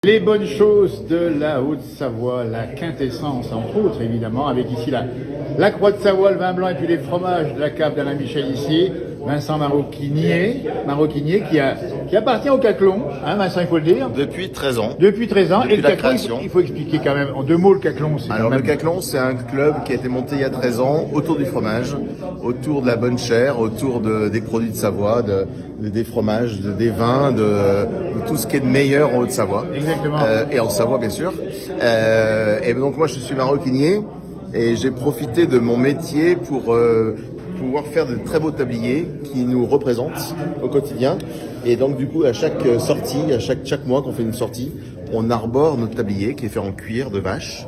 Les bonnes choses de la Haute-Savoie, la quintessence entre autres évidemment, avec ici la Croix de Savoie, le vin blanc et puis les fromages de la cave d'Alain Michel ici. Vincent Maroquinier qui appartient au Caclon, hein Vincent, il faut le dire. Depuis 13 ans. Depuis 13 ans. Depuis et le la Caclon, création. il faut expliquer quand même en deux mots le Caclon. Alors le Caclon, c'est un club qui a été monté il y a 13 ans autour du fromage, autour de la bonne chair, autour des produits de Savoie, des fromages, des vins, de tout ce qui est de meilleur en Haute-Savoie. Exactement. Et en Savoie bien sûr. Et donc moi je suis maroquinier et j'ai profité de mon métier pour pouvoir faire de très beaux tabliers qui nous représentent au quotidien. Et donc du coup à chaque sortie, à chaque mois qu'on fait une sortie, on arbore notre tablier qui est fait en cuir de vache.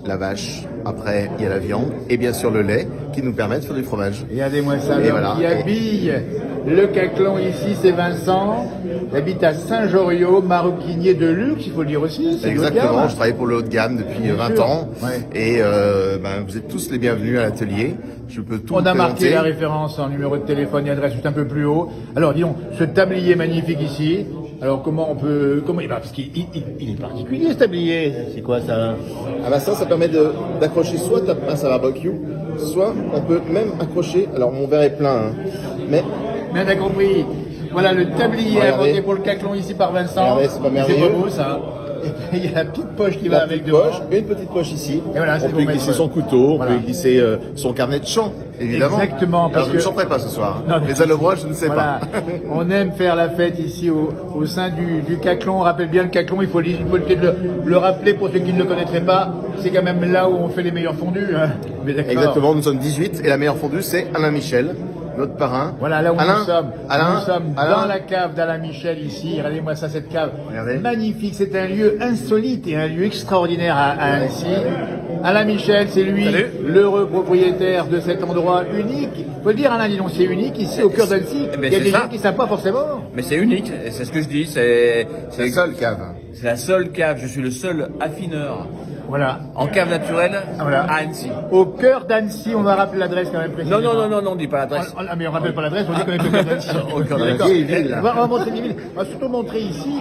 La vache, après il y a la viande et bien sûr le lait qui nous permet de faire du fromage. Regardez-moi ça, Et l'homme voilà. qui habille le Caclon ici, c'est Vincent. Il habite à Saint-Joriot, maroquinier de luxe, il faut le dire aussi. C'est Exactement, je travaille pour le haut de gamme depuis Bien 20 sûr. ans. Ouais. Et vous êtes tous les bienvenus à l'atelier. Je peux tout On vous a marqué présenter. la référence en numéro de téléphone et adresse juste un peu plus haut. Alors, disons, ce tablier magnifique ici. Alors, comment on peut, parce qu'il est particulier ce tablier. C'est quoi ça? Ah bah ça permet d'accrocher soit ta pince à barbecue, soit on peut même accrocher, alors mon verre est plein, hein, mais Mais on a compris. Voilà le tablier Regardez. inventé pour le Caclon ici par Vincent. Regardez, c'est pas merveilleux. C'est pas beau ça. Et puis, il y a la petite poche qui va la avec petite devant. poche, une petite poche ici, Et voilà, c'est on pour peut mettre- glisser son couteau, on Voilà. peut glisser son carnet de chant, évidemment. Exactement, parce Alors je ne que- chanterai pas ce soir, Non, mais- les allobroges je ne sais Voilà. pas. On aime faire la fête ici au sein du Caclon. On rappelle bien le Caclon, il faut peut-être le rappeler pour ceux qui ne le connaîtraient pas. C'est quand même là où on fait les meilleurs fondus. Hein. Mais d'accord. Exactement, nous sommes 18 et la meilleure fondue c'est Alain Michel, notre parrain. Voilà, là où Alain, nous sommes. Alain, Nous sommes Alain. dans la cave d'Alain Michel ici. Regardez-moi ça, cette cave. Regardez. Magnifique. C'est un lieu insolite et un lieu extraordinaire à Annecy. Alain Michel, c'est lui, Salut. l'heureux propriétaire de cet endroit unique. Faut le dire, Alain, dis donc, c'est unique ici au cœur d'Annecy. Eh ben, Il y a c'est des ça. gens qui ne savent pas forcément. Mais c'est unique, et c'est ce que je dis, c'est C'est la seule cave. c'est la seule cave, je suis le seul affineur Voilà. en cave naturelle Voilà. à Annecy. Au cœur d'Annecy, on va rappeler l'adresse quand même Non, précisément. non, on dit pas l'adresse. Ah, mais on rappelle pas l'adresse, on dit qu'on est au cœur d'Annecy. Au cœur d'Annecy. D'accord. Vieille ville. On va montrer les villes. On va surtout montrer ici.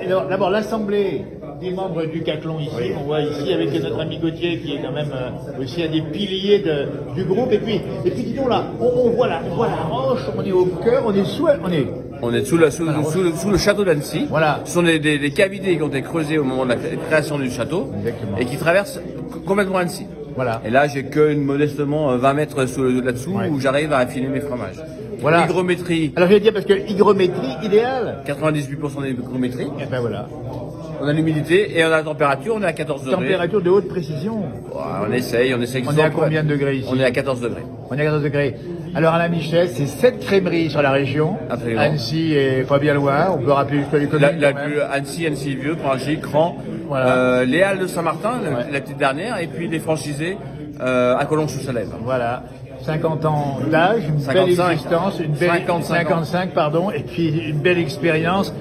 Et d'abord, l'assemblée des membres du Caclon ici. On voit ici avec notre ami Gauthier qui est quand même aussi un des piliers du groupe. Et puis dis donc là, on voit la roche, on est au cœur, on est On est sous le château d'Annecy. Voilà. Ce sont des cavités qui ont été creusées au moment de la création du château. Exactement. Et qui traversent complètement Annecy. Voilà. Et là, j'ai que modestement 20 mètres là-dessous Ouais. où j'arrive à affiner mes fromages. Voilà. L'hygrométrie, Alors je vais dire parce que hygrométrie idéale. 98% d'hygrométrie. Et ben voilà. On a l'humidité et on a la température, on est à 14 degrés. Température de haute précision. On essaye. On est à combien de degrés ici? On est à 14 degrés. On est à 14 degrés. Alors Alain Michel, c'est 7 crèmeries sur la région. Absolument. Annecy est pas bien loin. On peut rappeler jusqu'à les communes. La quand même. plus Annecy Vieux, Prangy, Cran, Voilà. les Halles de Saint-Martin, Ouais. la petite dernière, et puis les franchisés à Collonges-sous-Salève. Voilà. 50 ans d'âge, une belle 55. existence, une belle 55 pardon, et puis une belle expérience.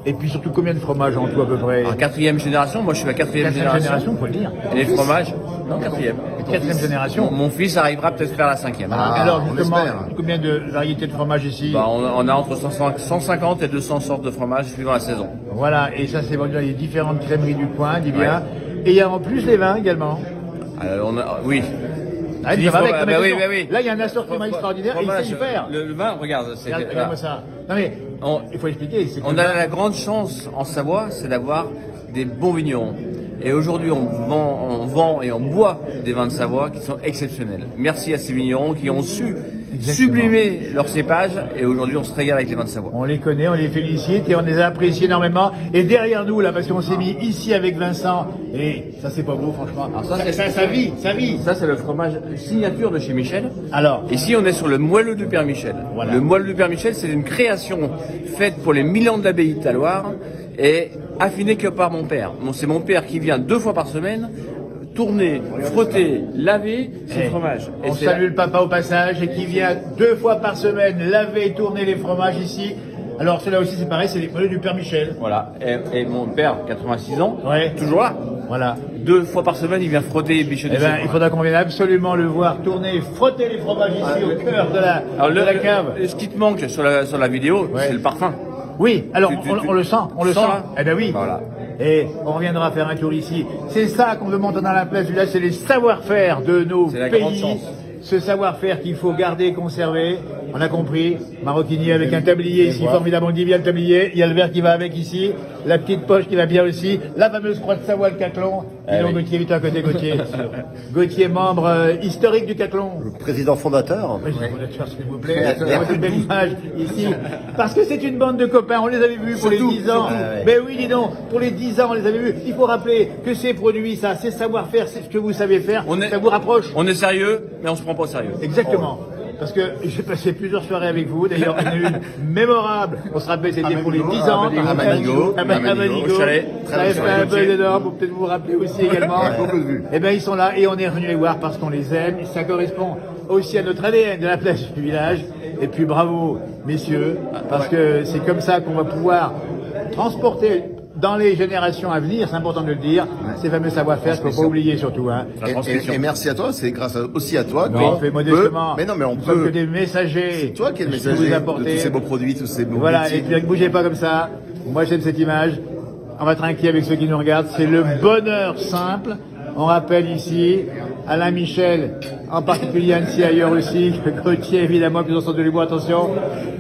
Et puis surtout combien de fromages en tout à peu près? En quatrième génération, moi je suis la quatrième génération. Faut le dire. Et les fromages, non, quatrième. Quatrième génération. Mon fils arrivera peut-être vers la cinquième. Alors on justement, espère. combien de variétés de fromages ici? Bah, on a entre 150 et 200 sortes de fromages suivant la saison. Voilà, et ça c'est vendu dans les différentes crèmeries du coin, dis bien. Et il y a en plus les vins également. Oui. Ah, ça Dis va avec, fromage, mais bah oui, attention, bah oui. Là il y a un assortiment extraordinaire et il sait y faire. Le vin, regarde, c'est Regarde-moi ça. Non mais, il faut expliquer. c'est que On le a vin- la grande chance en Savoie, c'est d'avoir des bons vignerons. Et aujourd'hui, on vend et on boit des vins de Savoie qui sont exceptionnels. Merci à ces vignerons qui ont su sublimer leur cépage et aujourd'hui, on se régale avec les vins de Savoie. On les connaît, on les félicite et on les apprécie énormément. Et derrière nous, là, parce qu'on s'est mis ici avec Vincent, et ça c'est pas beau franchement. Alors ça, c'est- ça vit, ça vit. Ça, c'est le fromage signature de chez Michel. Alors, Ici, on est sur le moelleux du Père Michel. Voilà. Le moelleux du Père Michel, c'est une création faite pour les 1000 ans de l'abbaye de Taloir et affinée que par mon père. Bon, c'est mon père qui vient 2 fois par semaine tourner, frotter, laver ses fromages. Et on c'est salue le papa au passage et qui vient 2 fois par semaine laver et tourner les fromages ici. Alors cela aussi c'est pareil, c'est les moelleux du Père Michel. Voilà. Et mon père, 86 ans, Ouais. toujours là. Voilà. 2 fois par semaine, il vient frotter et bichonner Eh ses ben, il fromages. faudra qu'on vienne absolument le voir tourner, frotter les fromages ici au cœur de Alors, la cave. ce qui te manque sur la vidéo, Ouais. c'est le parfum. Oui, alors Tu- on le sent, on le sens, sent. là Eh ben oui. Voilà. Et on reviendra faire un tour ici. C'est ça qu'on demande dans la place du village, c'est les savoir-faire de nos C'est la grande pays. chance. Ce savoir-faire qu'il faut garder et conserver. On a compris. Maroquinier avec un tablier ici, formidable. On dit bien le tablier. Il y a le verre qui va avec ici. La petite poche qui va bien aussi. La fameuse croix de Savoie, le Caclon. Et donc, Gauthier, vite à côté, Gauthier. Gauthier, membre historique du Caclon. Président fondateur. Oui, s'il vous plaît. Il y a une belle image ici. Parce que c'est une bande de copains. On les avait vus pour les 10 ans. Mais oui, dis donc, pour les 10 ans, on les avait vus. Il faut rappeler que ces produits, ça, ces savoir-faire, c'est ce que vous savez faire. Ça vous rapproche. On est sérieux, mais on se prend pas au sérieux. Exactement. Parce que j'ai passé plusieurs soirées avec vous. D'ailleurs, il y en a une mémorable. On se rappelle, c'était pour les 10 ans. À Manigo. À Manigo. Au chalet. Ça avait fait un peu d'énorme. Vous peut-être vous rappeler aussi également. Beaucoup de vues. Eh bien, ils sont là et on est revenu les voir parce qu'on les aime. Ça correspond aussi à notre ADN de la place du village. Et puis bravo, messieurs, parce que c'est comme ça qu'on va pouvoir transporter dans les générations à venir, c'est important de le dire, ces fameux savoir-faire qu'il ne faut pas oublier surtout. Hein. Et merci à toi, c'est grâce aussi à toi On fait modestement. Mais non, mais on Nous sommes peut. que des messagers. C'est toi qui es le de ce que messager vous de apportez. tous ces beaux produits, tous ces beaux Voilà, métiers. et puis ne bougez pas comme ça. Moi j'aime cette image. On va être inquiet avec ceux qui nous regardent. C'est le bonheur simple. On rappelle ici Alain Michel, en particulier Annecy ailleurs aussi, Gauthier évidemment, qui sont de Bois, attention.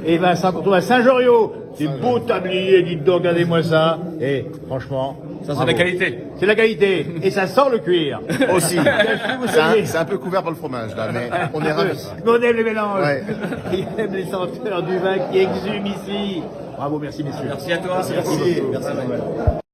Et Vincent qu'on trouve à Saint-Joriot. Des beaux tabliers, dites donc, regardez-moi ça. Et franchement, Ça, c'est bravo. la qualité. C'est la qualité. Et ça sent le cuir. Aussi. Vous saviez. C'est un peu couvert par le fromage, là, mais on est ravis. Mais on aime les mélanges. Ouais. Il aime les senteurs du vin qui exhument ici. Bravo, merci messieurs. Merci à toi. Merci.